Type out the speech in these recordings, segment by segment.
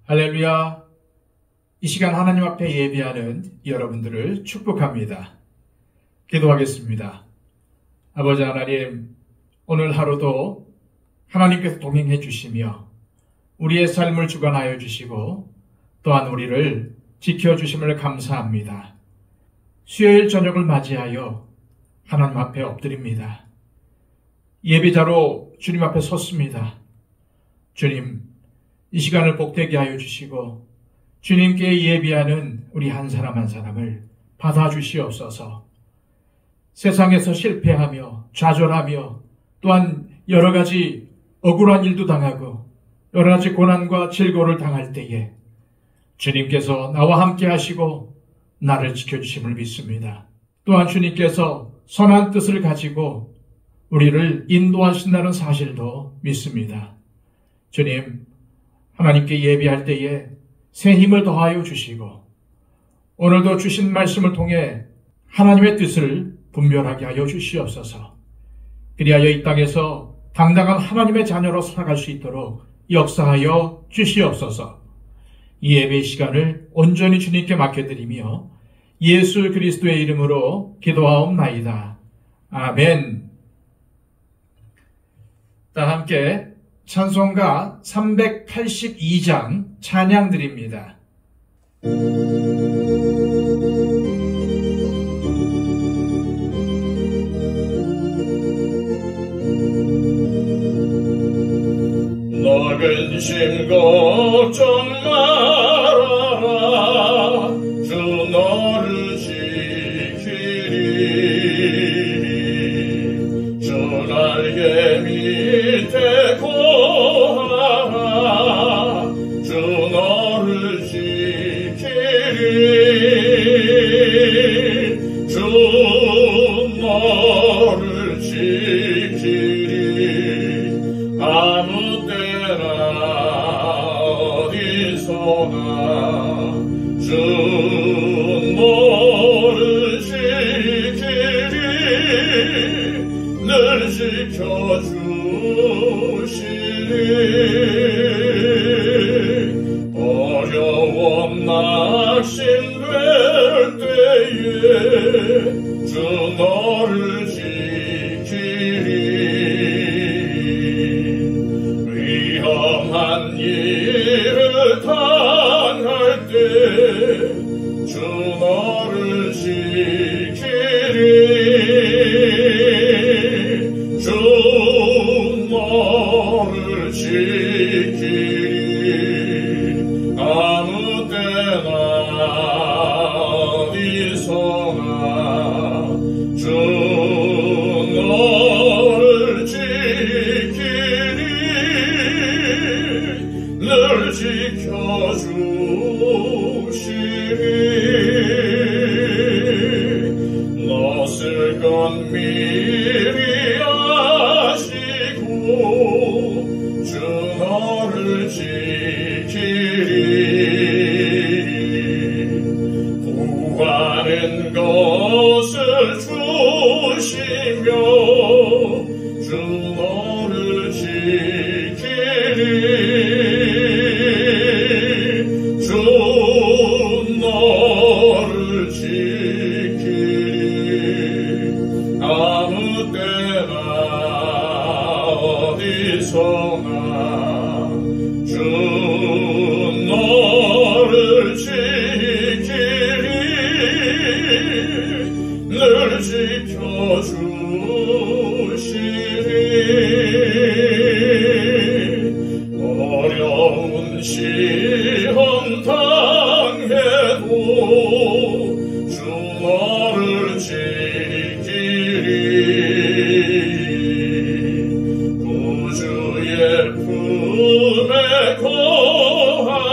할렐루야! 이 시간 하나님 앞에 예배하는 여러분들을 축복합니다. 기도하겠습니다. 아버지 하나님, 오늘 하루도 하나님께서 동행해 주시며 우리의 삶을 주관하여 주시고 또한 우리를 지켜주심을 감사합니다. 수요일 저녁을 맞이하여 하나님 앞에 엎드립니다. 예배자로 주님 앞에 섰습니다. 주님, 이 시간을 복되게 하여 주시고 주님께 예배하는 우리 한 사람 한 사람을 받아주시옵소서. 세상에서 실패하며 좌절하며 또한 여러 가지 억울한 일도 당하고 여러 가지 고난과 질고를 당할 때에 주님께서 나와 함께 하시고 나를 지켜주심을 믿습니다. 또한 주님께서 선한 뜻을 가지고 우리를 인도하신다는 사실도 믿습니다. 주님, 하나님께 예배할 때에 새 힘을 더하여 주시고 오늘도 주신 말씀을 통해 하나님의 뜻을 분별하게 하여 주시옵소서. 그리하여 이 땅에서 당당한 하나님의 자녀로 살아갈 수 있도록 역사하여 주시옵소서. 이 예배 시간을 온전히 주님께 맡겨드리며 예수 그리스도의 이름으로 기도하옵나이다. 아멘. 다 함께 찬송가 382장 찬양 드립니다. 너 근심 걱정 말아라. 주 너를 지키리. 주 날개 밑에 거하라. 주 너를 지키리. 주 너를 지키리. 아무 어디서나 주 너를 지키리. 늘 지켜주시리. 어려움 낙심될 때에 주 너를 지키리. 위험한 일을 당할 때 주 너를 지키리. 주 너를 지키리. 아무 때나 어디서나 주 너를 지키리. 늘 지켜주시리. 낯을 건 미리 아시고 주 너를 지키리. 구하는 것을 주시며 주 너를 지키리. 주 너를 지키리. 아무 때나 어디서나 주 너를 지키리. 늘 지켜주시리. 어려운 시험 당해도 주 너를 지키리. 구주의 품에 거하라.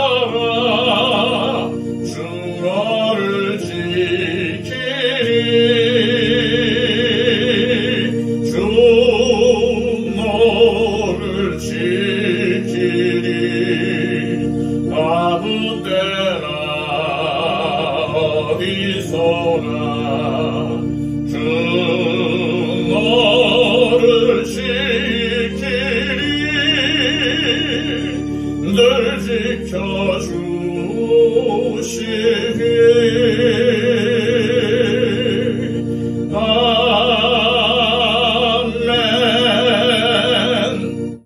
주 너를 지키리. 주 너를 지키리. 아무 때나 어디서나 주 너를 지키리. 늘 지켜주시니 아멘.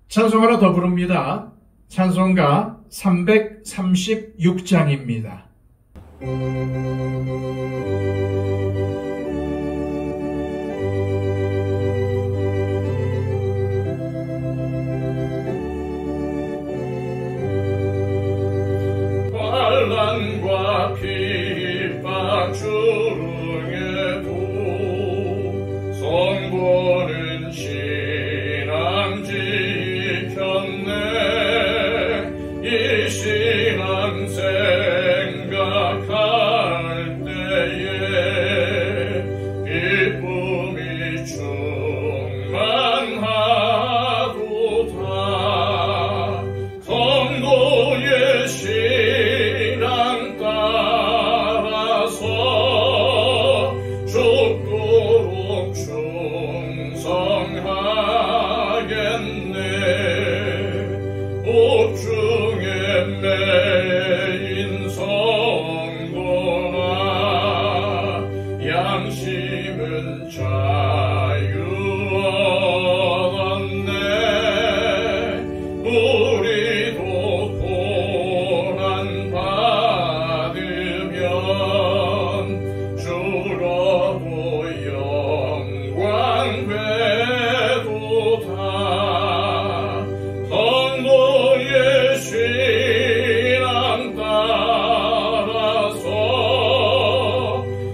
찬송하나 더 부릅니다. 찬송가 336장입니다. 환난과 핍박 주릉에도 성도는 신앙 지켰네. 이 신앙 생각할 때에 기쁨이 충만하도다. 성도의 신앙 따라서 죽도록 충성하겠네. 옥중에 매인 성도나 양심은 자유 얻었네. 우리도 고난 받으면 주로도 영광 되도다. 성도의 신앙 따라서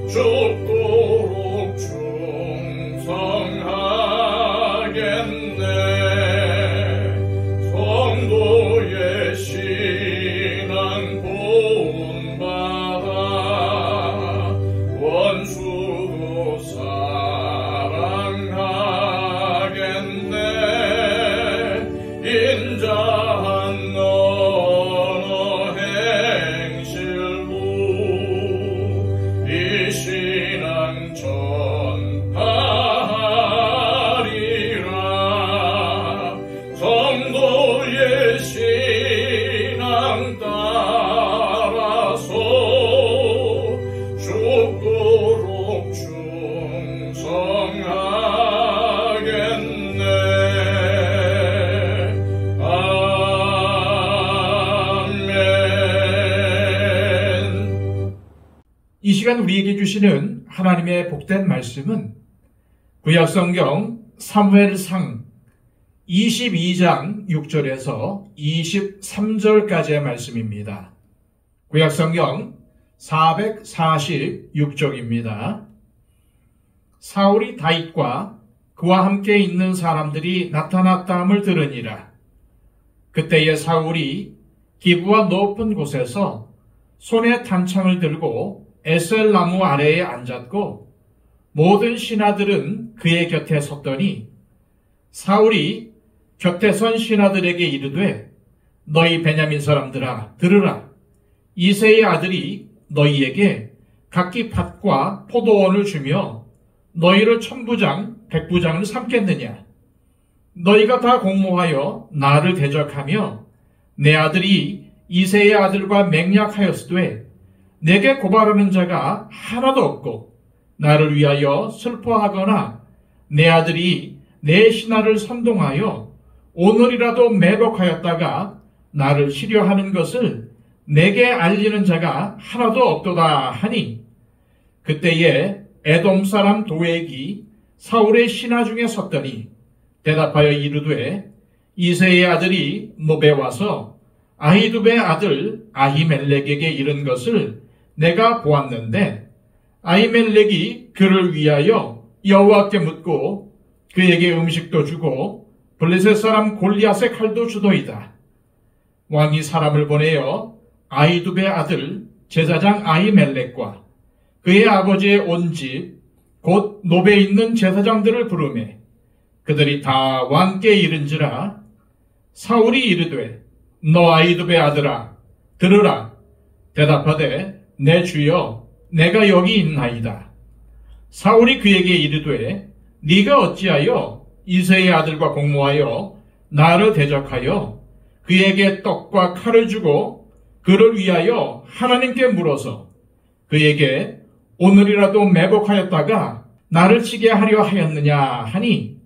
죽도록 충성하겠네. 성도의 신앙 본받아 원수도 사랑하겠네. 인자한 언어 행실로 이 신앙 전파하리라. 성도의 신앙 따라서 죽도록 충성하겠네. 아멘. 이 시간 우리에게 주시는 하나님의 복된 말씀은 구약성경 사무엘상 22장 6절에서 23절까지의 말씀입니다. 구약성경 446쪽입니다. 사울이 다윗과 그와 함께 있는 사람들이 나타났다함을 들으니라. 그때에 사울이 기브와 높은 곳에서 손에 탄창을 들고 에셀 나무 아래에 앉았고 모든 신하들은 그의 곁에 섰더니 사울이 곁에 선 신하들에게 이르되 너희 베냐민 사람들아 들으라. 이새의 아들이 너희에게 각기 밭과 포도원을 주며 너희를 천부장 백부장을 삼겠느냐. 너희가 다 공모하여 나를 대적하며 내 아들이 이새의 아들과 맹약하였으되 내게 고발하는 자가 하나도 없고 나를 위하여 슬퍼하거나 내 아들이 내 신하를 선동하여 오늘이라도 매복하였다가 나를 시려하는 것을 내게 알리는 자가 하나도 없도다 하니 그때에 에돔 사람 도액이 사울의 신하 중에 섰더니 대답하여 이르되 이새의 아들이 노베 와서 아히두베의 아들 아히멜렉에게 이른 것을 내가 보았는데 아히멜렉이 그를 위하여 여호와께 묻고 그에게 음식도 주고 블레셋 사람 골리앗의 칼도 주도이다. 왕이 사람을 보내어 아히두베의 아들 제사장 아히멜렉과 그의 아버지의 온 집 곧 노베에 있는 제사장들을 부르매 그들이 다 왕께 이른지라. 사울이 이르되 너 아히두베의 아들아 들으라. 대답하되 내 주여 내가 여기 있나이다. 사울이 그에게 이르되 네가 어찌하여 이새의 아들과 공모하여 나를 대적하여 그에게 떡과 칼을 주고 그를 위하여 하나님께 물어서 그에게 오늘이라도 매복하였다가 나를 치게 하려 하였느냐 하니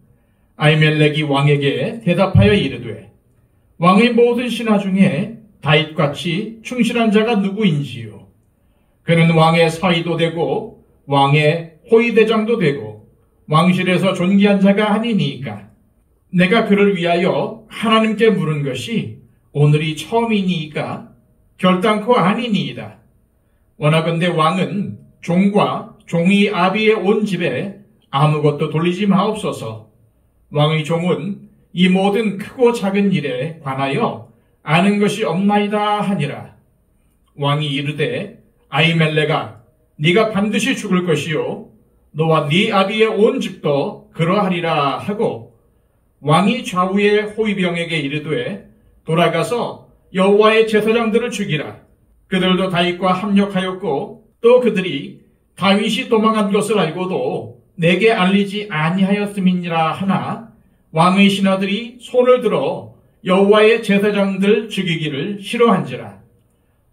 아히멜렉이 왕에게 대답하여 이르되 왕의 모든 신하 중에 다윗같이 충실한 자가 누구인지요? 그는 왕의 사위도 되고 왕의 호위대장도 되고 왕실에서 존귀한 자가 아니니까 내가 그를 위하여 하나님께 물은 것이 오늘이 처음이니까 결단코 아니니이다. 원하건대 왕은 종과 종이 아비의 온 집에 아무것도 돌리지 마옵소서. 왕의 종은 이 모든 크고 작은 일에 관하여 아는 것이 없나이다 하니라. 왕이 이르되 아히멜렉아 네가 반드시 죽을 것이요 너와 네 아비의 온 집도 그러하리라 하고 왕이 좌우의 호위병에게 이르되 돌아가서 여호와의 제사장들을 죽이라. 그들도 다윗과 합력하였고 또 그들이 다윗이 도망한 것을 알고도 내게 알리지 아니하였음이니라 하나 왕의 신하들이 손을 들어 여호와의 제사장들 죽이기를 싫어한지라.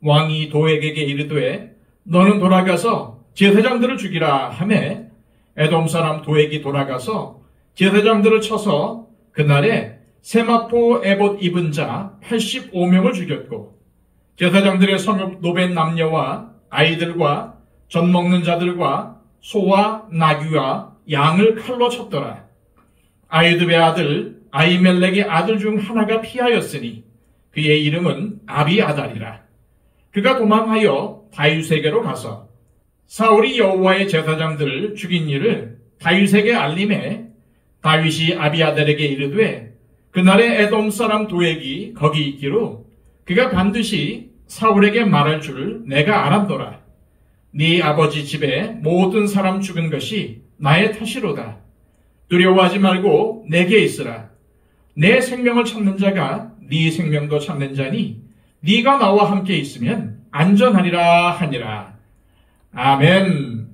왕이 도액에게 이르되 너는 돌아가서 제사장들을 죽이라 하매 에돔 사람 도액이 돌아가서 제사장들을 쳐서 그날에 세마포 에봇 입은 자 85명을 죽였고 제사장들의 성읍 노벤 남녀와 아이들과 젖 먹는 자들과 소와 나귀와 양을 칼로 쳤더라. 아이드의 아들 아히멜렉의 아들 중 하나가 피하였으니 그의 이름은 아비아달이라. 그가 도망하여 다윗에게로 가서 사울이 여호와의 제사장들을 죽인 일을 다윗에게 알림해 다윗이 아비아달에게 이르되 그날에 에돔 사람 도액이 거기 있기로 그가 반드시 사울에게 말할 줄 내가 알았노라. 네 아버지 집에 모든 사람 죽은 것이 나의 탓이로다. 두려워하지 말고 내게 있으라. 내 생명을 찾는 자가 네 생명도 찾는 자니 네가 나와 함께 있으면 안전하리라 하니라. 아멘.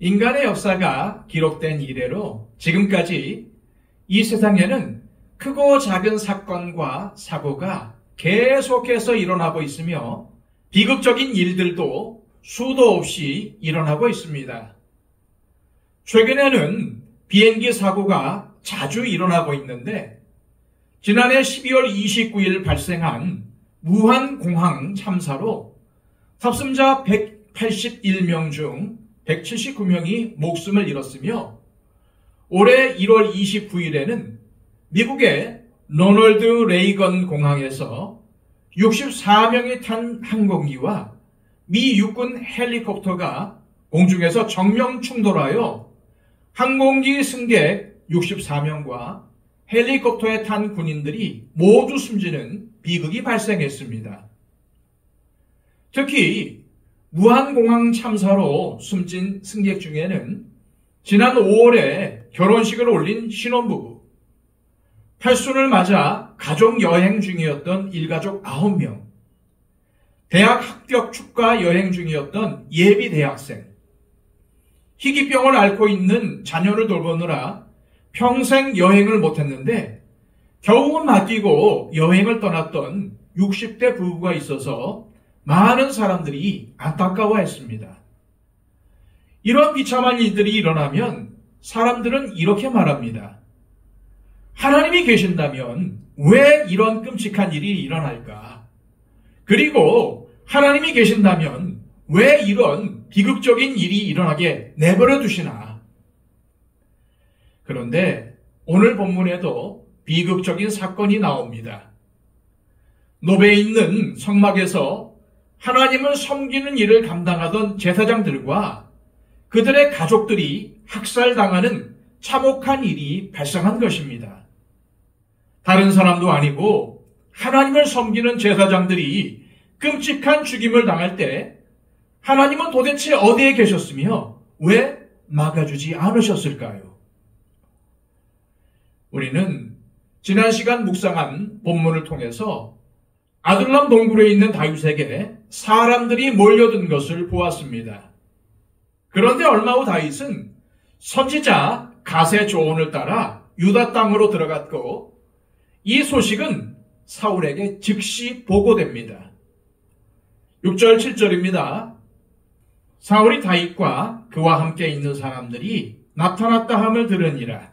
인간의 역사가 기록된 이래로 지금까지 이 세상에는 크고 작은 사건과 사고가 계속해서 일어나고 있으며 비극적인 일들도 수도 없이 일어나고 있습니다. 최근에는 비행기 사고가 자주 일어나고 있는데 지난해 12월 29일 발생한 무한공항 참사로 탑승자 181명 중 179명이 목숨을 잃었으며 올해 1월 29일에는 미국의 로널드 레이건 공항에서 64명이 탄 항공기와 미 육군 헬리콥터가 공중에서 정면 충돌하여 항공기 승객 64명과 헬리콥터에 탄 군인들이 모두 숨지는 비극이 발생했습니다. 특히 무한공항 참사로 숨진 승객 중에는 지난 5월에 결혼식을 올린 신혼부부, 팔순을 맞아 가족 여행 중이었던 일가족 9명, 대학 합격 축가 여행 중이었던 예비 대학생, 희귀병을 앓고 있는 자녀를 돌보느라 평생 여행을 못했는데 겨우 맡기고 여행을 떠났던 60대 부부가 있어서 많은 사람들이 안타까워했습니다. 이런 비참한 일들이 일어나면 사람들은 이렇게 말합니다. 하나님이 계신다면 왜 이런 끔찍한 일이 일어날까? 그리고 하나님이 계신다면 왜 이런 비극적인 일이 일어나게 내버려 두시나? 그런데 오늘 본문에도 비극적인 사건이 나옵니다. 노베에 있는 성막에서 하나님을 섬기는 일을 감당하던 제사장들과 그들의 가족들이 학살당하는 참혹한 일이 발생한 것입니다. 다른 사람도 아니고 하나님을 섬기는 제사장들이 끔찍한 죽임을 당할 때 하나님은 도대체 어디에 계셨으며 왜 막아주지 않으셨을까요? 우리는 지난 시간 묵상한 본문을 통해서 아둘람 동굴에 있는 다윗에게 사람들이 몰려든 것을 보았습니다. 그런데 얼마 후 다윗은 선지자 갓의 조언을 따라 유다 땅으로 들어갔고 이 소식은 사울에게 즉시 보고됩니다. 6절 7절입니다. 사울이 다윗과 그와 함께 있는 사람들이 나타났다 함을 들으니라.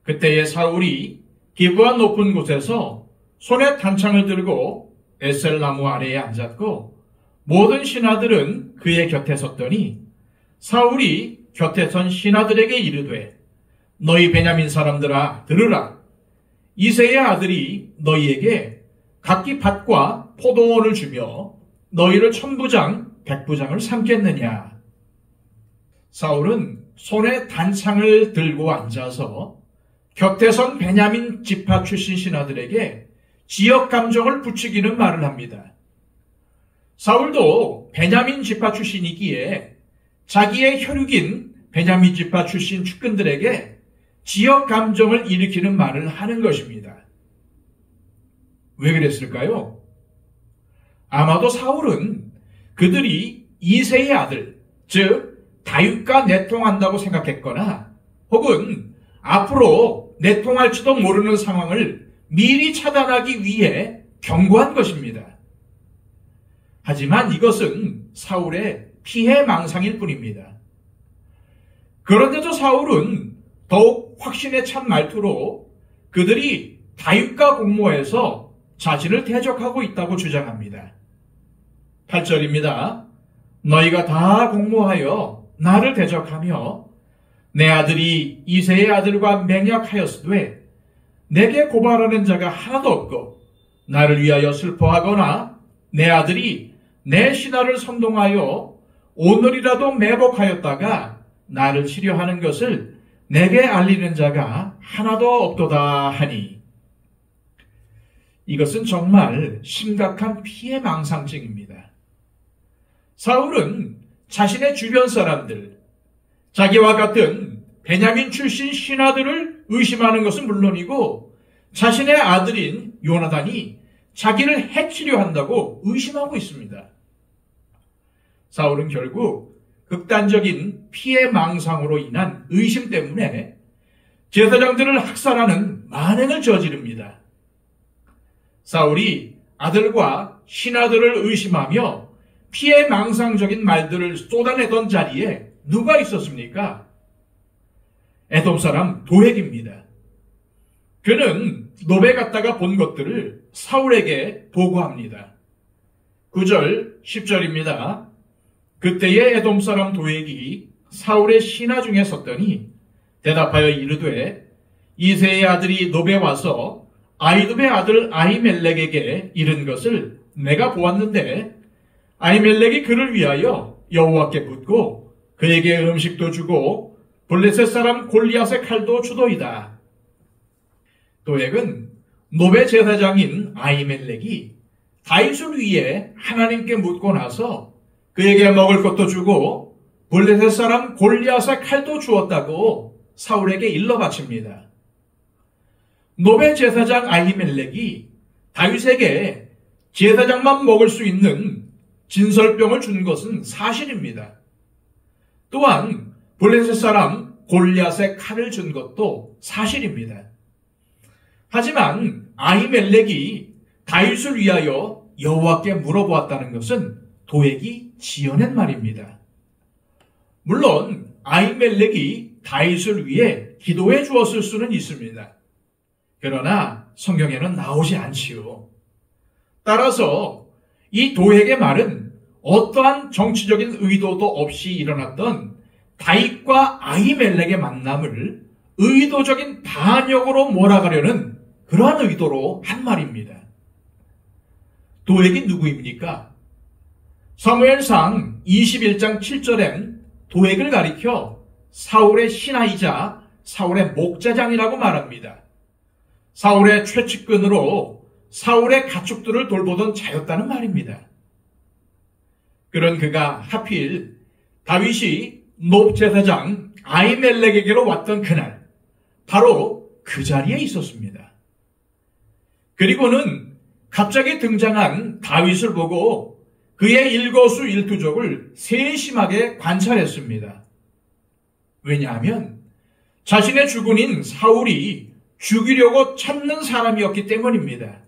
그때에 사울이 기브아 높은 곳에서 손에 단창을 들고 에셀나무 아래에 앉았고 모든 신하들은 그의 곁에 섰더니 사울이 곁에 선 신하들에게 이르되 너희 베냐민 사람들아 들으라. 이새의 아들이 너희에게 각기 밭과 포도원을 주며 너희를 천부장 백부장을 삼겠느냐. 사울은 손에 단창을 들고 앉아서 곁에 선 베냐민 지파 출신 신하들에게 지역 감정을 부추기는 말을 합니다. 사울도 베냐민 지파 출신이기에 자기의 혈육인 베냐민 지파 출신 측근들에게 지역 감정을 일으키는 말을 하는 것입니다. 왜 그랬을까요? 아마도 사울은 그들이 이새의 아들, 즉 다윗과 내통한다고 생각했거나 혹은 앞으로 내통할지도 모르는 상황을 미리 차단하기 위해 경고한 것입니다. 하지만 이것은 사울의 피해망상일 뿐입니다. 그런데도 사울은 더욱 확신에 찬 말투로 그들이 다윗과 공모해서 자신을 대적하고 있다고 주장합니다. 8절입니다. 너희가 다 공모하여 나를 대적하며 내 아들이 이새의 아들과 맹약하였으되 내게 고발하는 자가 하나도 없고 나를 위하여 슬퍼하거나 내 아들이 내 신하를 선동하여 오늘이라도 매복하였다가 나를 치료하는 것을 내게 알리는 자가 하나도 없도다 하니. 이것은 정말 심각한 피해망상증입니다. 사울은 자신의 주변 사람들, 자기와 같은 베냐민 출신 신하들을 의심하는 것은 물론이고 자신의 아들인 요나단이 자기를 해치려 한다고 의심하고 있습니다. 사울은 결국 극단적인 피해망상으로 인한 의심 때문에 제사장들을 학살하는 만행을 저지릅니다. 사울이 아들과 신하들을 의심하며 피해망상적인 말들을 쏟아내던 자리에 누가 있었습니까? 에돔 사람 도액입니다. 그는 노베 갔다가 본 것들을 사울에게 보고합니다. 9절 10절입니다. 그때에 에돔 사람 도액이 사울의 신하 중에 섰더니 대답하여 이르되 이새의 아들이 노베 와서 아히두베 아들 아히멜렉에게 이른 것을 내가 보았는데 아히멜렉이 그를 위하여 여호와께 묻고 그에게 음식도 주고 블레셋 사람 골리앗의 칼도 주도이다. 도액은 노베 제사장인 아히멜렉이 다윗을 위해 하나님께 묻고 나서 그에게 먹을 것도 주고 블레셋 사람 골리앗의 칼도 주었다고 사울에게 일러 바칩니다. 노베 제사장 아히멜렉이 다윗에게 제사장만 먹을 수 있는 진설병을 준 것은 사실입니다. 또한 블레셋 사람 골리앗의 칼을 준 것도 사실입니다. 하지만 아히멜렉이 다윗을 위하여 여호와께 물어보았다는 것은 도액이 지어낸 말입니다. 물론 아히멜렉이 다윗을 위해 기도해 주었을 수는 있습니다. 그러나 성경에는 나오지 않지요. 따라서 이 도액의 말은 어떠한 정치적인 의도도 없이 일어났던 다윗과 아히멜렉의 만남을 의도적인 반역으로 몰아가려는 그러한 의도로 한 말입니다. 도액이 누구입니까? 사무엘상 21장 7절엔 도액을 가리켜 사울의 신하이자 사울의 목자장이라고 말합니다. 사울의 최측근으로 사울의 가축들을 돌보던 자였다는 말입니다. 그런 그가 하필 다윗이 높제사장 아히멜렉에게로 왔던 그날 바로 그 자리에 있었습니다. 그리고는 갑자기 등장한 다윗을 보고 그의 일거수일투족을 세심하게 관찰했습니다. 왜냐하면 자신의 주군인 사울이 죽이려고 찾는 사람이었기 때문입니다.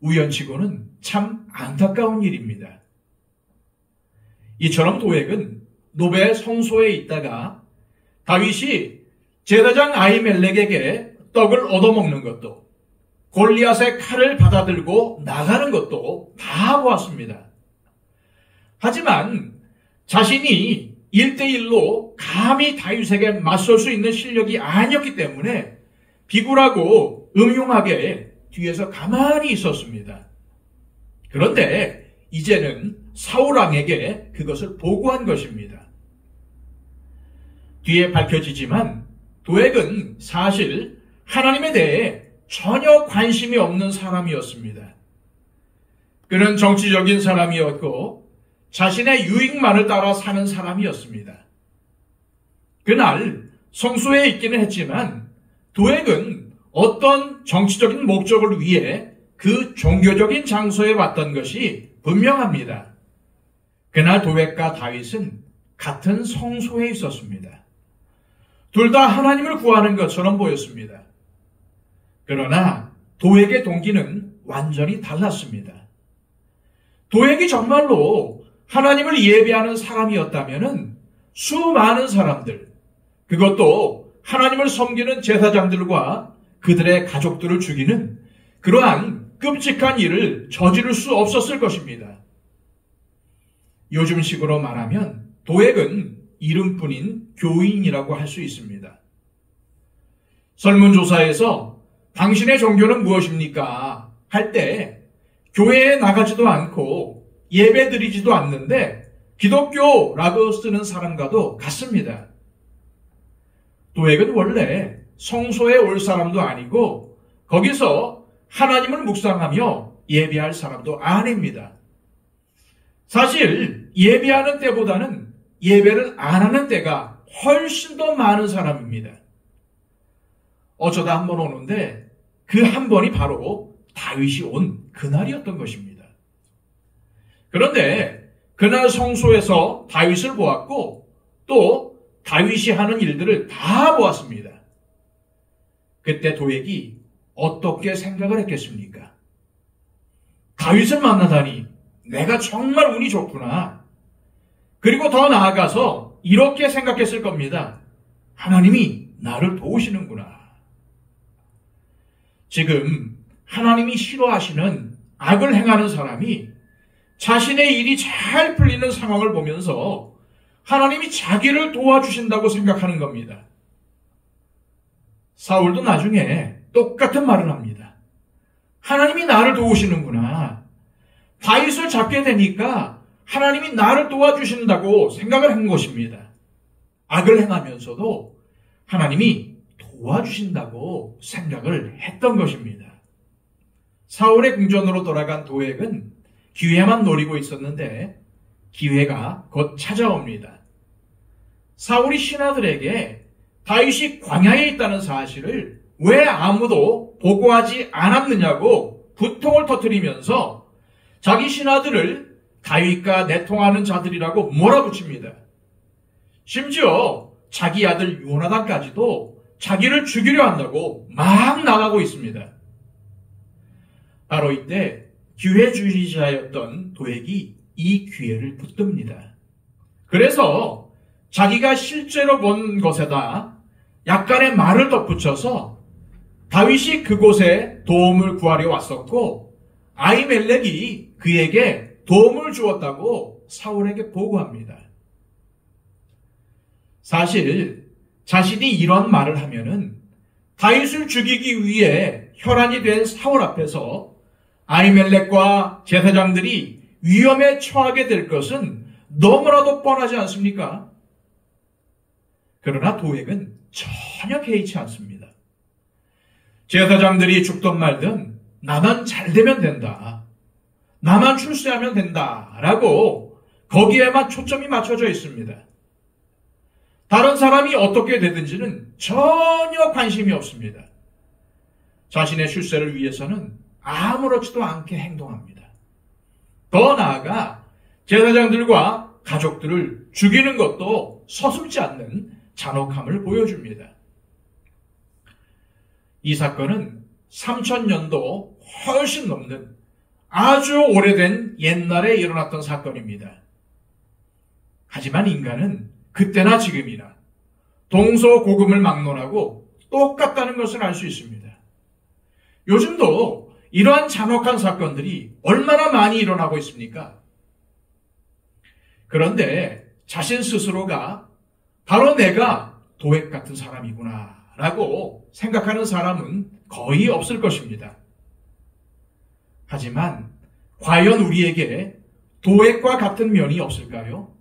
우연치고는 참 안타까운 일입니다. 이처럼 도액은 노베의 성소에 있다가 다윗이 제사장 아히멜렉에게 떡을 얻어먹는 것도, 골리앗의 칼을 받아들고 나가는 것도 다 보았습니다. 하지만 자신이 1대1로 감히 다윗에게 맞설 수 있는 실력이 아니었기 때문에 비굴하고 음흉하게 뒤에서 가만히 있었습니다. 그런데 이제는 사울왕에게 그것을 보고한 것입니다. 뒤에 밝혀지지만 도액은 사실 하나님에 대해 전혀 관심이 없는 사람이었습니다. 그는 정치적인 사람이었고 자신의 유익만을 따라 사는 사람이었습니다. 그날 성소에 있기는 했지만 도액은 어떤 정치적인 목적을 위해 그 종교적인 장소에 왔던 것이 분명합니다. 그날 도액과 다윗은 같은 성소에 있었습니다. 둘 다 하나님을 구하는 것처럼 보였습니다. 그러나 도액의 동기는 완전히 달랐습니다. 도액이 정말로 하나님을 예배하는 사람이었다면 수많은 사람들, 그것도 하나님을 섬기는 제사장들과 그들의 가족들을 죽이는 그러한 끔찍한 일을 저지를 수 없었을 것입니다. 요즘식으로 말하면 도액은 이름뿐인 교인이라고 할 수 있습니다. 설문조사에서 당신의 종교는 무엇입니까? 할 때 교회에 나가지도 않고 예배 드리지도 않는데 기독교라고 쓰는 사람과도 같습니다. 도액은 원래 성소에 올 사람도 아니고 거기서 하나님을 묵상하며 예배할 사람도 아닙니다. 사실 예배하는 때보다는 예배를 안 하는 때가 훨씬 더 많은 사람입니다. 어쩌다 한 번 오는데 그 한 번이 바로 다윗이 온 그날이었던 것입니다. 그런데 그날 성소에서 다윗을 보았고 또 다윗이 하는 일들을 다 보았습니다. 그때 도액이 어떻게 생각을 했겠습니까? 다윗을 만나다니 내가 정말 운이 좋구나. 그리고 더 나아가서 이렇게 생각했을 겁니다. 하나님이 나를 도우시는구나. 지금 하나님이 싫어하시는 악을 행하는 사람이 자신의 일이 잘 풀리는 상황을 보면서 하나님이 자기를 도와주신다고 생각하는 겁니다. 사울도 나중에 똑같은 말을 합니다. 하나님이 나를 도우시는구나. 다윗을 잡게 되니까 하나님이 나를 도와주신다고 생각을 한 것입니다. 악을 행하면서도 하나님이 도와주신다고 생각을 했던 것입니다. 사울의 궁전으로 돌아간 도액은 기회만 노리고 있었는데 기회가 곧 찾아옵니다. 사울이 신하들에게 다윗이 광야에 있다는 사실을 왜 아무도 보고하지 않았느냐고 부통을 터뜨리면서 자기 신하들을 다윗과 내통하는 자들이라고 몰아붙입니다. 심지어 자기 아들 요나단까지도 자기를 죽이려 한다고 막 나가고 있습니다. 바로 이때 기회주의자였던 도액이 이 기회를 붙듭니다. 그래서 자기가 실제로 본 것에다 약간의 말을 덧붙여서 다윗이 그곳에 도움을 구하려 왔었고 아히멜렉이 그에게 도움을 주었다고 사울에게 보고합니다. 사실 자신이 이런 말을 하면은 다윗을 죽이기 위해 혈안이 된 사울 앞에서 아히멜렉과 제사장들이 위험에 처하게 될 것은 너무나도 뻔하지 않습니까? 그러나 도액은 전혀 개의치 않습니다. 제사장들이 죽든 말든 나만 잘 되면 된다. 나만 출세하면 된다라고 거기에만 초점이 맞춰져 있습니다. 다른 사람이 어떻게 되든지는 전혀 관심이 없습니다. 자신의 출세를 위해서는 아무렇지도 않게 행동합니다. 더 나아가 제사장들과 가족들을 죽이는 것도 서슴지 않는 잔혹함을 보여줍니다. 이 사건은 3000년도 훨씬 넘는 아주 오래된 옛날에 일어났던 사건입니다. 하지만 인간은 그때나 지금이나 동서고금을 막론하고 똑같다는 것을 알 수 있습니다. 요즘도 이러한 잔혹한 사건들이 얼마나 많이 일어나고 있습니까? 그런데 자신 스스로가 바로 내가 도액 같은 사람이구나 라고 생각하는 사람은 거의 없을 것입니다. 하지만 과연 우리에게 도액과 같은 면이 없을까요?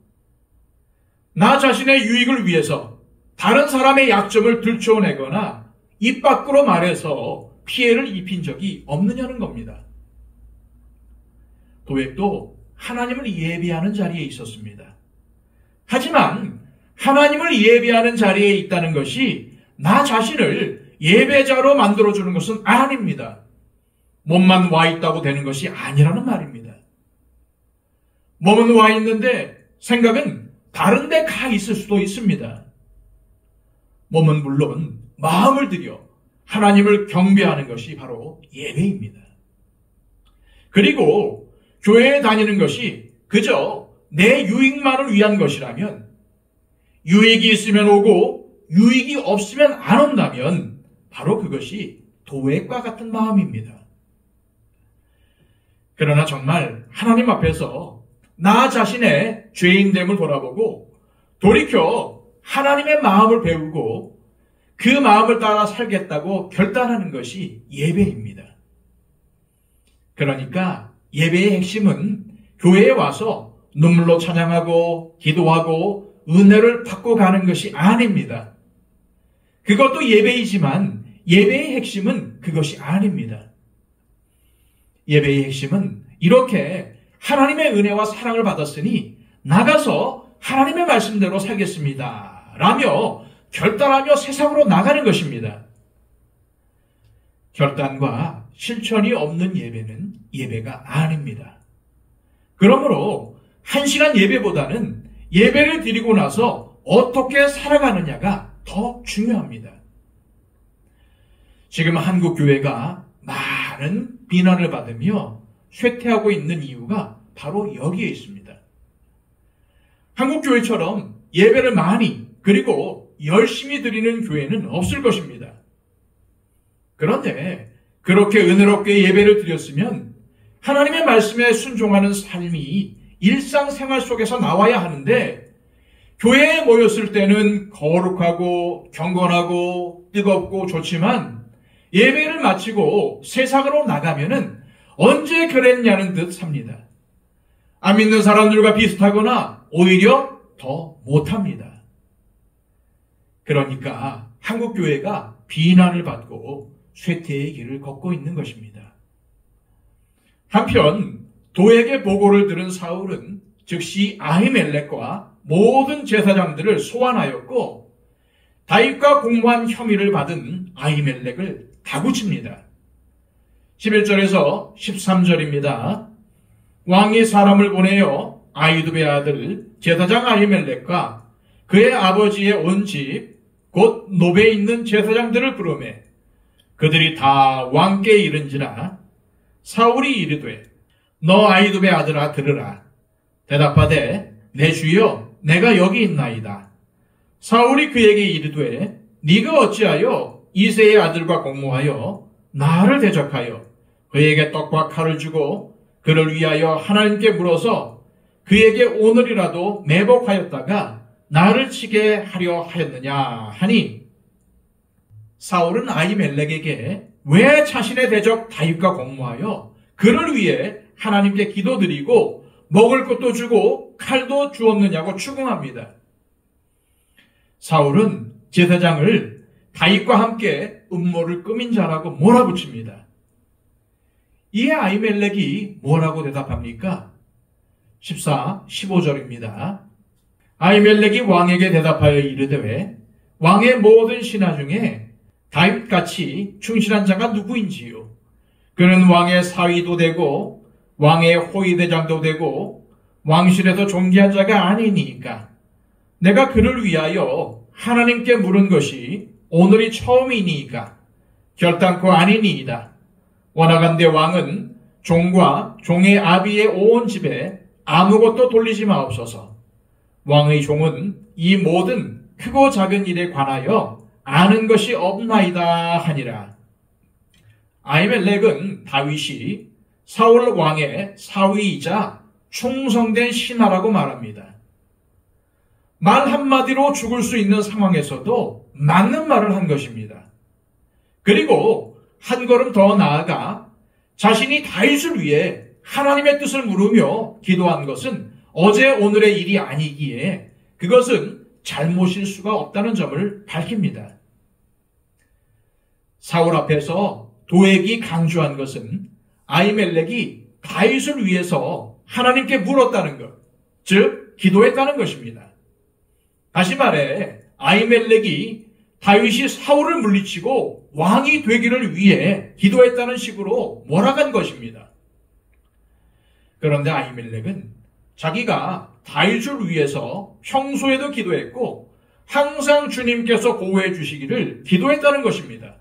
나 자신의 유익을 위해서 다른 사람의 약점을 들춰내거나 입 밖으로 말해서 피해를 입힌 적이 없느냐는 겁니다. 도액도 하나님을 예배하는 자리에 있었습니다. 하지만 하나님을 예배하는 자리에 있다는 것이 나 자신을 예배자로 만들어주는 것은 아닙니다. 몸만 와 있다고 되는 것이 아니라는 말입니다. 몸은 와 있는데 생각은 다른 데 가 있을 수도 있습니다. 몸은 물론 마음을 들여 하나님을 경배하는 것이 바로 예배입니다. 그리고 교회에 다니는 것이 그저 내 유익만을 위한 것이라면, 유익이 있으면 오고 유익이 없으면 안 온다면 바로 그것이 도액과 같은 마음입니다. 그러나 정말 하나님 앞에서 나 자신의 죄인됨을 돌아보고 돌이켜 하나님의 마음을 배우고 그 마음을 따라 살겠다고 결단하는 것이 예배입니다. 그러니까 예배의 핵심은 교회에 와서 눈물로 찬양하고 기도하고 은혜를 받고 가는 것이 아닙니다. 그것도 예배이지만 예배의 핵심은 그것이 아닙니다. 예배의 핵심은 이렇게 하나님의 은혜와 사랑을 받았으니 나가서 하나님의 말씀대로 살겠습니다 라며 결단하며 세상으로 나가는 것입니다. 결단과 실천이 없는 예배는 예배가 아닙니다. 그러므로 1시간 예배보다는 예배를 드리고 나서 어떻게 살아가느냐가 더 중요합니다. 지금 한국 교회가 많은 비난을 받으며 쇠퇴하고 있는 이유가 바로 여기에 있습니다. 한국 교회처럼 예배를 많이 그리고 열심히 드리는 교회는 없을 것입니다. 그런데 그렇게 은혜롭게 예배를 드렸으면 하나님의 말씀에 순종하는 삶이 일상생활 속에서 나와야 하는데, 교회에 모였을 때는 거룩하고 경건하고 뜨겁고 좋지만 예배를 마치고 세상으로 나가면은 언제 그랬냐는 듯 삽니다. 안 믿는 사람들과 비슷하거나 오히려 더 못합니다. 그러니까 한국 교회가 비난을 받고 쇠퇴의 길을 걷고 있는 것입니다. 한편 도액의 보고를 들은 사울은 즉시 아히멜렉과 모든 제사장들을 소환하였고 다윗과 공모한 혐의를 받은 아히멜렉을 다구칩니다. 11절에서 13절입니다. 왕이 사람을 보내어 아히두베의 아들 제사장 아히멜렉과 그의 아버지의 온 집 곧 노베에 있는 제사장들을 부르매 그들이 다 왕께 이른지라 사울이 이르되 너 아히두베 아들아 들으라. 대답하되 내 주여 내가 여기 있나이다. 사울이 그에게 이르되 네가 어찌하여 이새의 아들과 공모하여 나를 대적하여 그에게 떡과 칼을 주고 그를 위하여 하나님께 물어서 그에게 오늘이라도 매복하였다가 나를 치게 하려 하였느냐 하니, 사울은 아히멜렉에게 왜 자신의 대적 다윗과 공모하여 그를 위해 하나님께 기도드리고 먹을 것도 주고 칼도 주었느냐고 추궁합니다. 사울은 제사장을 다윗과 함께 음모를 꾸민 자라고 몰아붙입니다. 이에 아히멜렉이 뭐라고 대답합니까? 14, 15절입니다. 아히멜렉이 왕에게 대답하여 이르되 왕의 모든 신하 중에 다윗같이 충실한 자가 누구인지요? 그는 왕의 사위도 되고 왕의 호위대장도 되고 왕실에서 존귀한 자가 아니니까 내가 그를 위하여 하나님께 물은 것이 오늘이 처음이니이까 결단코 아니니이다. 원하건대 왕은 종과 종의 아비의 온 집에 아무것도 돌리지 마옵소서. 왕의 종은 이 모든 크고 작은 일에 관하여 아는 것이 없나이다 하니라. 아히멜렉은 다윗이 사울 왕의 사위이자 충성된 신하라고 말합니다. 말 한마디로 죽을 수 있는 상황에서도 맞는 말을 한 것입니다. 그리고 한 걸음 더 나아가 자신이 다윗을 위해 하나님의 뜻을 물으며 기도한 것은 어제 오늘의 일이 아니기에 그것은 잘못일 수가 없다는 점을 밝힙니다. 사울 앞에서 도액이 강조한 것은 아히멜렉이 다윗을 위해서 하나님께 물었다는 것, 즉 기도했다는 것입니다. 다시 말해 아히멜렉이 다윗이 사울을 물리치고 왕이 되기를 위해 기도했다는 식으로 몰아간 것입니다. 그런데 아히멜렉은 자기가 다윗을 위해서 평소에도 기도했고 항상 주님께서 보호해 주시기를 기도했다는 것입니다.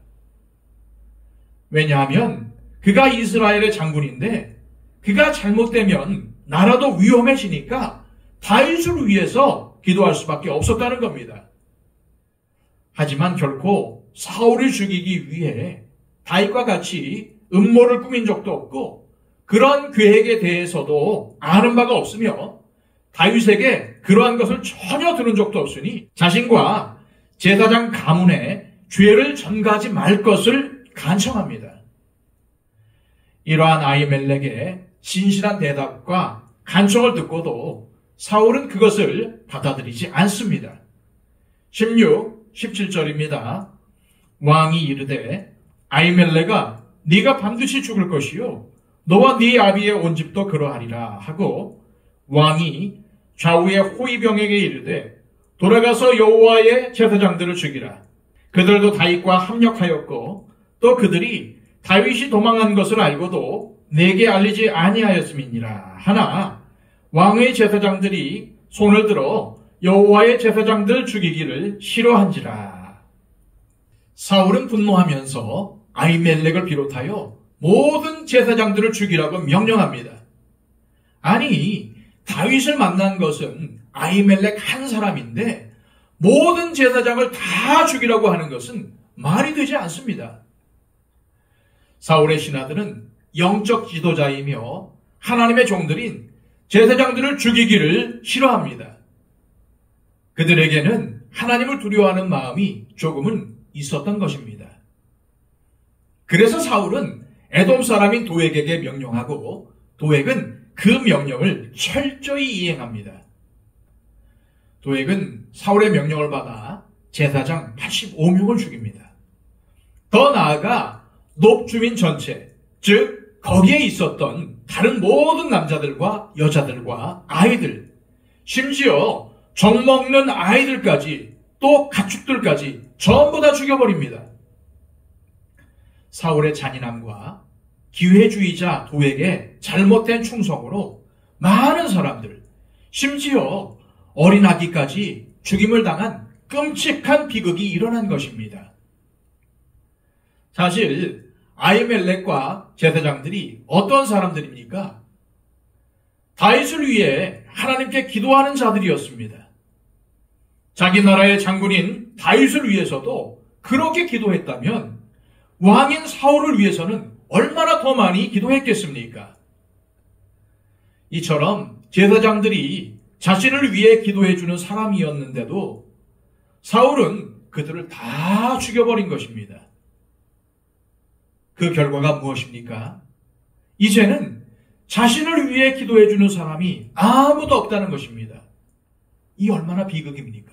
왜냐하면 그가 이스라엘의 장군인데 그가 잘못되면 나라도 위험해지니까 다윗을 위해서 기도할 수밖에 없었다는 겁니다. 하지만 결코 사울을 죽이기 위해 다윗과 같이 음모를 꾸민 적도 없고 그런 계획에 대해서도 아는 바가 없으며 다윗에게 그러한 것을 전혀 들은 적도 없으니 자신과 제사장 가문에 죄를 전가하지 말 것을 간청합니다. 이러한 아히멜렉의 진실한 대답과 간청을 듣고도 사울은 그것을 받아들이지 않습니다. 16, 17절입니다. 왕이 이르되 아히멜렉아 네가 반드시 죽을 것이요 너와 네 아비의 온 집도 그러하리라 하고 왕이 좌우의 호위병에게 이르되 돌아가서 여호와의 제사장들을 죽이라. 그들도 다윗과 합력하였고 또 그들이 다윗이 도망한 것을 알고도 내게 알리지 아니하였음이니라 하나 왕의 제사장들이 손을 들어 여호와의 제사장들 죽이기를 싫어한지라. 사울은 분노하면서 아히멜렉을 비롯하여 모든 제사장들을 죽이라고 명령합니다. 아니 다윗을 만난 것은 아히멜렉 한 사람인데 모든 제사장을 다 죽이라고 하는 것은 말이 되지 않습니다. 사울의 신하들은 영적 지도자이며 하나님의 종들인 제사장들을 죽이기를 싫어합니다. 그들에게는 하나님을 두려워하는 마음이 조금은 있었던 것입니다. 그래서 사울은 에돔 사람인 도액에게 명령하고 도액은 그 명령을 철저히 이행합니다. 도액은 사울의 명령을 받아 제사장 85명을 죽입니다. 더 나아가 높주민 전체, 즉 거기에 있었던 다른 모든 남자들과 여자들과 아이들, 심지어 젖먹는 아이들까지 또 가축들까지 전부 다 죽여버립니다. 사울의 잔인함과 기회주의자 도액의 잘못된 충성으로 많은 사람들, 심지어 어린 아기까지 죽임을 당한 끔찍한 비극이 일어난 것입니다. 사실 아히멜렉과 제사장들이 어떤 사람들입니까? 다윗을 위해 하나님께 기도하는 자들이었습니다. 자기 나라의 장군인 다윗을 위해서도 그렇게 기도했다면 왕인 사울을 위해서는 얼마나 더 많이 기도했겠습니까? 이처럼 제사장들이 자신을 위해 기도해주는 사람이었는데도 사울은 그들을 다 죽여버린 것입니다. 그 결과가 무엇입니까? 이제는 자신을 위해 기도해주는 사람이 아무도 없다는 것입니다. 이 얼마나 비극입니까?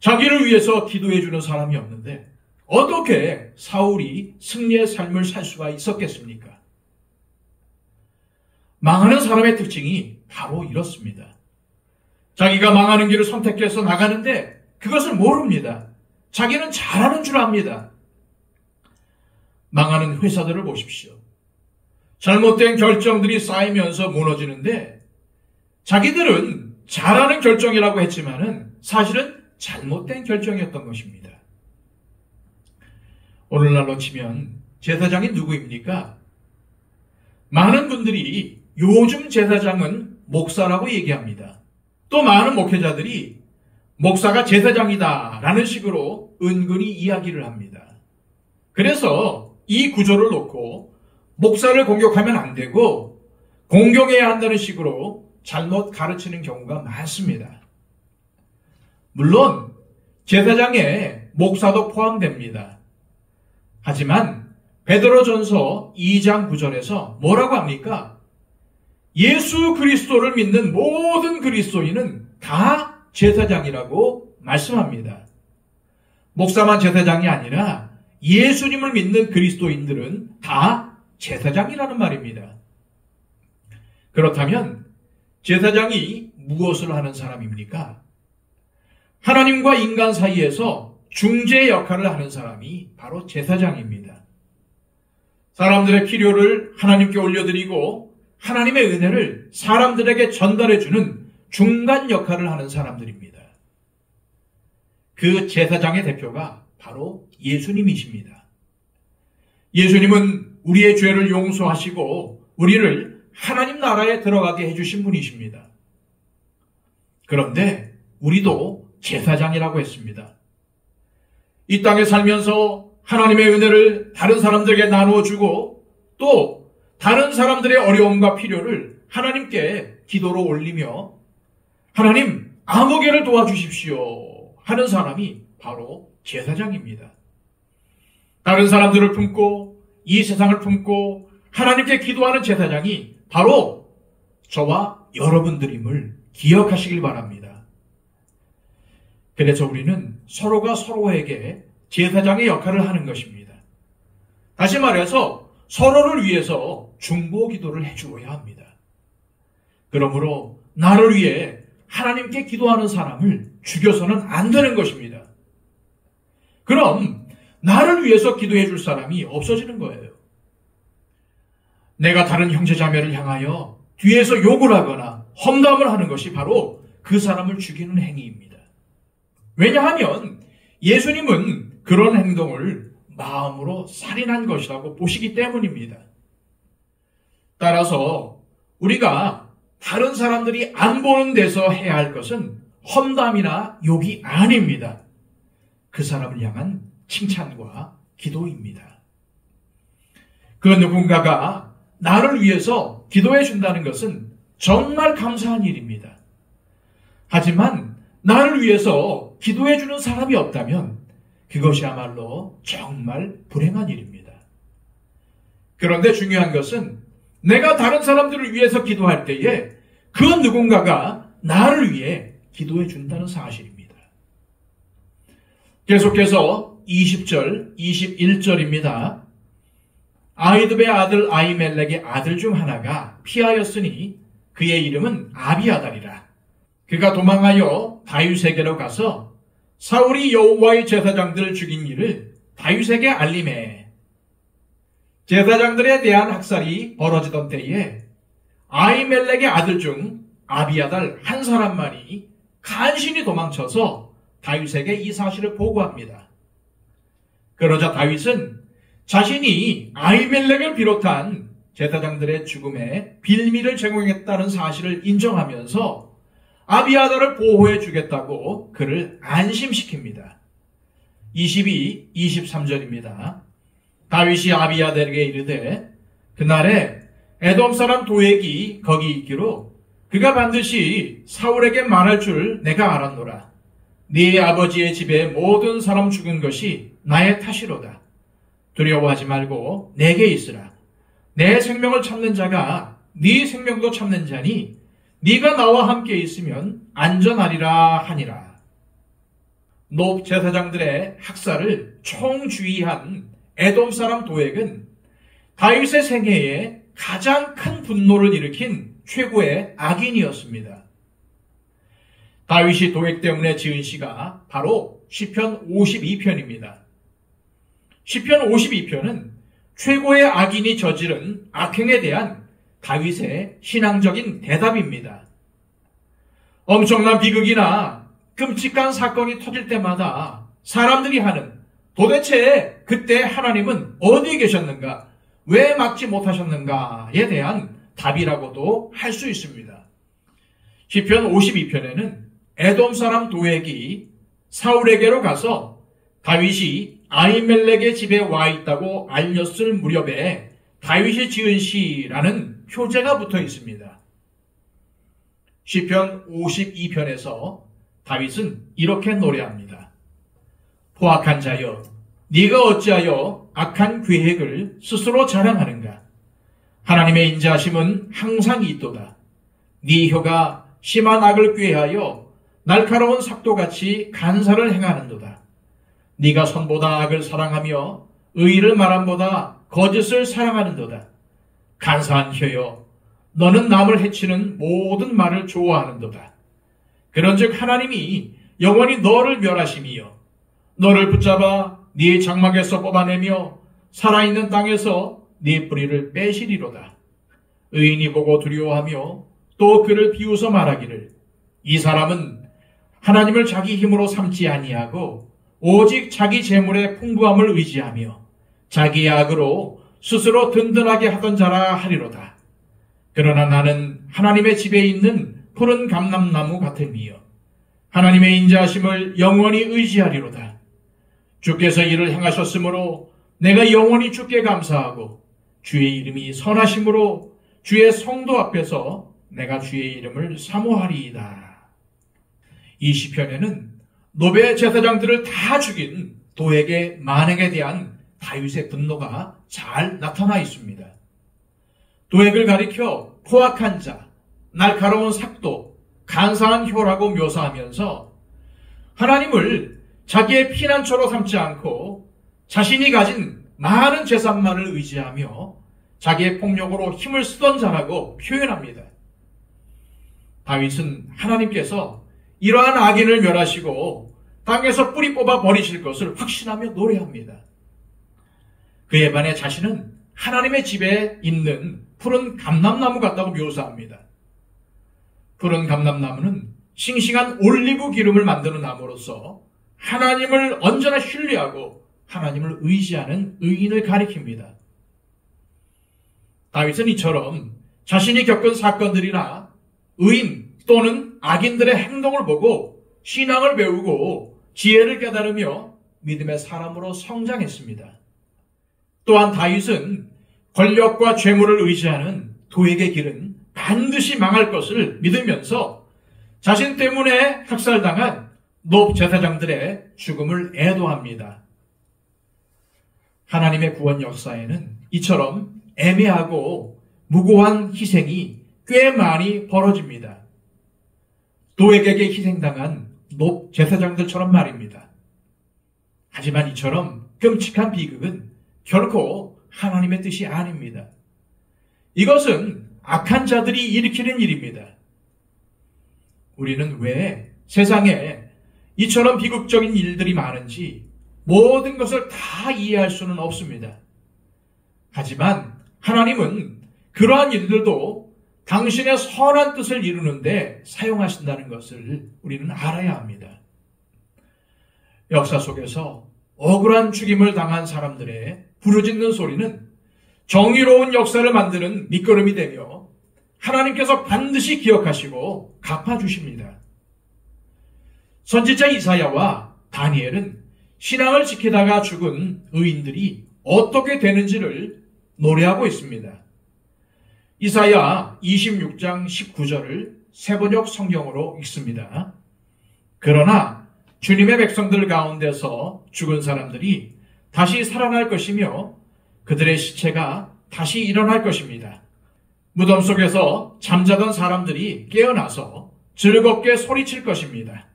자기를 위해서 기도해주는 사람이 없는데 어떻게 사울이 승리의 삶을 살 수가 있었겠습니까? 망하는 사람의 특징이 바로 이렇습니다. 자기가 망하는 길을 선택해서 나가는데 그것을 모릅니다. 자기는 잘하는 줄 압니다. 망하는 회사들을 보십시오. 잘못된 결정들이 쌓이면서 무너지는데 자기들은 잘하는 결정이라고 했지만은 사실은 잘못된 결정이었던 것입니다. 오늘날로 치면 제사장이 누구입니까? 많은 분들이 요즘 제사장은 목사라고 얘기합니다. 또 많은 목회자들이 목사가 제사장이다 라는 식으로 은근히 이야기를 합니다. 그래서 이 구조를 놓고 목사를 공격하면 안 되고 공경해야 한다는 식으로 잘못 가르치는 경우가 많습니다. 물론 제사장에 목사도 포함됩니다. 하지만 베드로전서 2장 9절에서 뭐라고 합니까? 예수 그리스도를 믿는 모든 그리스도인은 다 제사장이라고 말씀합니다. 목사만 제사장이 아니라 예수님을 믿는 그리스도인들은 다 제사장이라는 말입니다. 그렇다면 제사장이 무엇을 하는 사람입니까? 하나님과 인간 사이에서 중재 역할을 하는 사람이 바로 제사장입니다. 사람들의 필요를 하나님께 올려드리고 하나님의 은혜를 사람들에게 전달해주는 중간 역할을 하는 사람들입니다. 그 제사장의 대표가 바로 예수님이십니다. 예수님은 우리의 죄를 용서하시고 우리를 하나님 나라에 들어가게 해주신 분이십니다. 그런데 우리도 제사장이라고 했습니다. 이 땅에 살면서 하나님의 은혜를 다른 사람들에게 나누어 주고 또 다른 사람들의 어려움과 필요를 하나님께 기도로 올리며 하나님 아무개를 도와주십시오 하는 사람이 바로 제사장입니다. 다른 사람들을 품고 이 세상을 품고 하나님께 기도하는 제사장이 바로 저와 여러분들임을 기억하시길 바랍니다. 그래서 우리는 서로가 서로에게 제사장의 역할을 하는 것입니다. 다시 말해서 서로를 위해서 중보 기도를 해주어야 합니다. 그러므로 나를 위해 하나님께 기도하는 사람을 죽여서는 안 되는 것입니다. 그럼 나를 위해서 기도해 줄 사람이 없어지는 거예요. 내가 다른 형제자매를 향하여 뒤에서 욕을 하거나 험담을 하는 것이 바로 그 사람을 죽이는 행위입니다. 왜냐하면 예수님은 그런 행동을 마음으로 살인한 것이라고 보시기 때문입니다. 따라서 우리가 다른 사람들이 안 보는 데서 해야 할 것은 험담이나 욕이 아닙니다. 그 사람을 향한 칭찬과 기도입니다. 그 누군가가 나를 위해서 기도해 준다는 것은 정말 감사한 일입니다. 하지만 나를 위해서 기도해 주는 사람이 없다면 그것이야말로 정말 불행한 일입니다. 그런데 중요한 것은 내가 다른 사람들을 위해서 기도할 때에 그 누군가가 나를 위해 기도해 준다는 사실입니다. 계속해서 20절, 21절입니다. 아히두베의 아들 아히멜렉의 아들 중 하나가 피하였으니 그의 이름은 아비아달이라. 그가 도망하여 다윗에게로 가서 사울이 여호와의 제사장들을 죽인 일을 다윗에게 알림해. 제사장들에 대한 학살이 벌어지던 때에 아히멜렉의 아들 중 아비아달 한 사람만이 간신히 도망쳐서 다윗에게 이 사실을 보고합니다. 그러자 다윗은 자신이 아히멜렉을 비롯한 제사장들의 죽음에 빌미를 제공했다는 사실을 인정하면서 아비아달을 보호해 주겠다고 그를 안심시킵니다. 22, 23절입니다. 다윗이 아비아달에게 이르되 그날에 에돔 사람 도액이 거기 있기로 그가 반드시 사울에게 말할 줄 내가 알았노라. 네 아버지의 집에 모든 사람 죽은 것이 나의 탓이로다. 두려워하지 말고 내게 있으라. 내 생명을 참는 자가 네 생명도 참는 자니 네가 나와 함께 있으면 안전하리라 하니라. 높 제사장들의 학살을 총주의한 에돔 사람 도액은 다윗의 생애에 가장 큰 분노를 일으킨 최고의 악인이었습니다. 다윗이 도액 때문에 지은 시가 바로 시편 52편입니다. 시편 52편은 최고의 악인이 저지른 악행에 대한 다윗의 신앙적인 대답입니다. 엄청난 비극이나 끔찍한 사건이 터질 때마다 사람들이 하는 도대체 그때 하나님은 어디에 계셨는가? 왜 막지 못하셨는가에 대한 답이라고도 할 수 있습니다. 시편 52편에는 에돔 사람 도액이 사울에게로 가서 다윗이 아히멜렉의 집에 와 있다고 알렸을 무렵에 다윗이 지은 시라는 표제가 붙어 있습니다. 시편 52편에서 다윗은 이렇게 노래합니다. 포악한 자여, 네가 어찌하여 악한 계획을 스스로 자랑하는가? 하나님의 인자하심은 항상 있도다. 네 혀가 심한 악을 꾀하여 날카로운 삭도같이 간사를 행하는도다. 네가 선보다 악을 사랑하며 의의를 말함보다 거짓을 사랑하는도다. 간사한 혀여, 너는 남을 해치는 모든 말을 좋아하는도다. 그런즉 하나님이 영원히 너를 멸하심이여 너를 붙잡아 네 장막에서 뽑아내며 살아있는 땅에서 네 뿌리를 빼시리로다. 의인이 보고 두려워하며 또 그를 비웃어 말하기를 이 사람은 하나님을 자기 힘으로 삼지 아니하고 오직 자기 재물의 풍부함을 의지하며 자기의 악으로 스스로 든든하게 하던 자라 하리로다. 그러나 나는 하나님의 집에 있는 푸른 감람나무 같음이여 하나님의 인자하심을 영원히 의지하리로다. 주께서 이를 행하셨으므로 내가 영원히 주께 감사하고 주의 이름이 선하심으로 주의 성도 앞에서 내가 주의 이름을 사모하리이다. 이 시편에는 노베 제사장들을 다 죽인 도액의 만행에 대한 다윗의 분노가 잘 나타나 있습니다. 도액을 가리켜 포악한 자, 날카로운 삭도, 간사한 혀라고 묘사하면서 하나님을 자기의 피난처로 삼지 않고 자신이 가진 많은 재산만을 의지하며 자기의 폭력으로 힘을 쓰던 자라고 표현합니다. 다윗은 하나님께서 이러한 악인을 멸하시고 땅에서 뿌리 뽑아 버리실 것을 확신하며 노래합니다. 그에 반해 자신은 하나님의 집에 있는 푸른 감람나무 같다고 묘사합니다. 푸른 감람나무는 싱싱한 올리브 기름을 만드는 나무로서 하나님을 언제나 신뢰하고 하나님을 의지하는 의인을 가리킵니다. 다윗은 이처럼 자신이 겪은 사건들이나 의인 또는 악인들의 행동을 보고 신앙을 배우고 지혜를 깨달으며 믿음의 사람으로 성장했습니다. 또한 다윗은 권력과 재물을 의지하는 도액의 길은 반드시 망할 것을 믿으면서 자신 때문에 학살당한 노 제사장들의 죽음을 애도합니다. 하나님의 구원 역사에는 이처럼 애매하고 무고한 희생이 꽤 많이 벌어집니다. 도액에게 희생당한 노 제사장들처럼 말입니다. 하지만 이처럼 끔찍한 비극은 결코 하나님의 뜻이 아닙니다. 이것은 악한 자들이 일으키는 일입니다. 우리는 왜 세상에 이처럼 비극적인 일들이 많은지 모든 것을 다 이해할 수는 없습니다. 하지만 하나님은 그러한 일들도 당신의 선한 뜻을 이루는데 사용하신다는 것을 우리는 알아야 합니다. 역사 속에서 억울한 죽임을 당한 사람들의 부르짖는 소리는 정의로운 역사를 만드는 밑거름이 되며 하나님께서 반드시 기억하시고 갚아주십니다. 선지자 이사야와 다니엘은 신앙을 지키다가 죽은 의인들이 어떻게 되는지를 노래하고 있습니다. 이사야 26장 19절을 세번역 성경으로 읽습니다. 그러나 주님의 백성들 가운데서 죽은 사람들이 다시 살아날 것이며 그들의 시체가 다시 일어날 것입니다. 무덤 속에서 잠자던 사람들이 깨어나서 즐겁게 소리칠 것입니다.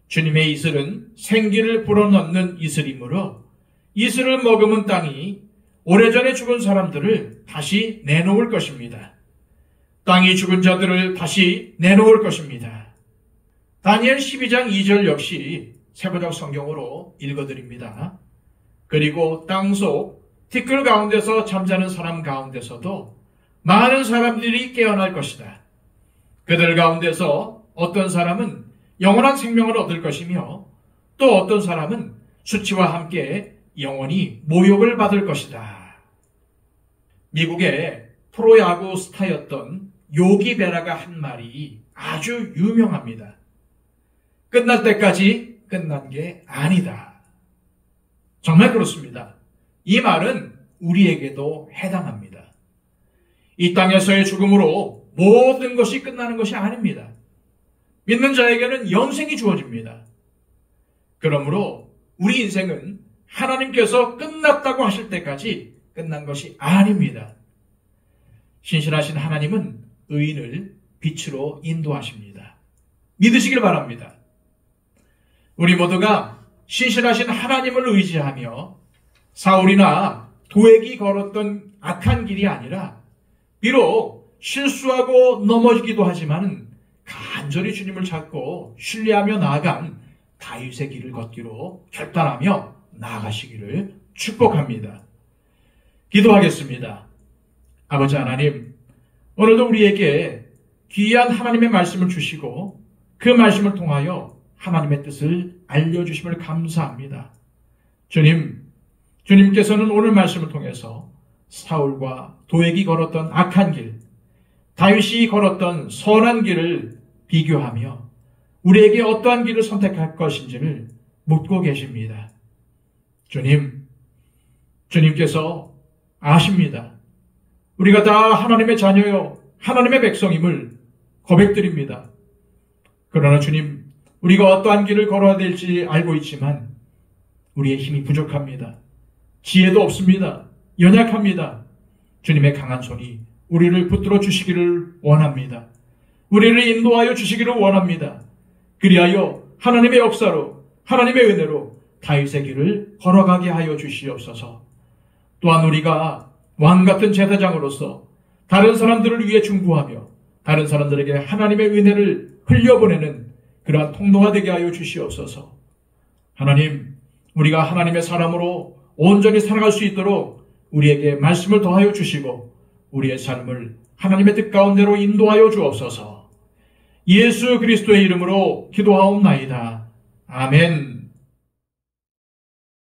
주님의 이슬은 생기를 불어넣는 이슬이므로 이슬을 머금은 땅이 오래전에 죽은 사람들을 다시 내놓을 것입니다. 땅이 죽은 자들을 다시 내놓을 것입니다. 다니엘 12장 2절 역시 세번역 성경으로 읽어드립니다. 그리고 땅속 티끌 가운데서 잠자는 사람 가운데서도 많은 사람들이 깨어날 것이다. 그들 가운데서 어떤 사람은 영원한 생명을 얻을 것이며 또 어떤 사람은 수치와 함께 영원히 모욕을 받을 것이다. 미국의 프로야구 스타였던 요기 베라가 한 말이 아주 유명합니다. 끝날 때까지 끝난 게 아니다. 정말 그렇습니다. 이 말은 우리에게도 해당합니다. 이 땅에서의 죽음으로 모든 것이 끝나는 것이 아닙니다. 믿는 자에게는 영생이 주어집니다. 그러므로 우리 인생은 하나님께서 끝났다고 하실 때까지 끝난 것이 아닙니다. 신실하신 하나님은 의인을 빛으로 인도하십니다. 믿으시길 바랍니다. 우리 모두가 신실하신 하나님을 의지하며 사울이나 도액이 걸었던 악한 길이 아니라 비록 실수하고 넘어지기도 하지만 간절히 주님을 찾고 신뢰하며 나아간 다윗의 길을 걷기로 결단하며 나아가시기를 축복합니다. 기도하겠습니다. 아버지 하나님, 오늘도 우리에게 귀한 하나님의 말씀을 주시고 그 말씀을 통하여 하나님의 뜻을 알려주심을 감사합니다. 주님께서는 오늘 말씀을 통해서 사울과 도액이 걸었던 악한 길, 다윗이 걸었던 선한 길을 비교하며 우리에게 어떠한 길을 선택할 것인지를 묻고 계십니다. 주님께서 아십니다. 우리가 다 하나님의 자녀요, 하나님의 백성임을 고백드립니다. 그러나 주님, 우리가 어떠한 길을 걸어야 될지 알고 있지만 우리의 힘이 부족합니다. 지혜도 없습니다. 연약합니다. 주님의 강한 손이 우리를 붙들어 주시기를 원합니다. 우리를 인도하여 주시기를 원합니다. 그리하여 하나님의 역사로, 하나님의 은혜로 다윗의 길을 걸어가게 하여 주시옵소서. 또한 우리가 왕같은 제사장으로서 다른 사람들을 위해 중보하며 다른 사람들에게 하나님의 은혜를 흘려보내는 그러한 통로가 되게 하여 주시옵소서. 하나님, 우리가 하나님의 사람으로 온전히 살아갈 수 있도록 우리에게 말씀을 더하여 주시고 우리의 삶을 하나님의 뜻 가운데로 인도하여 주옵소서. 예수 그리스도의 이름으로 기도하옵나이다. 아멘.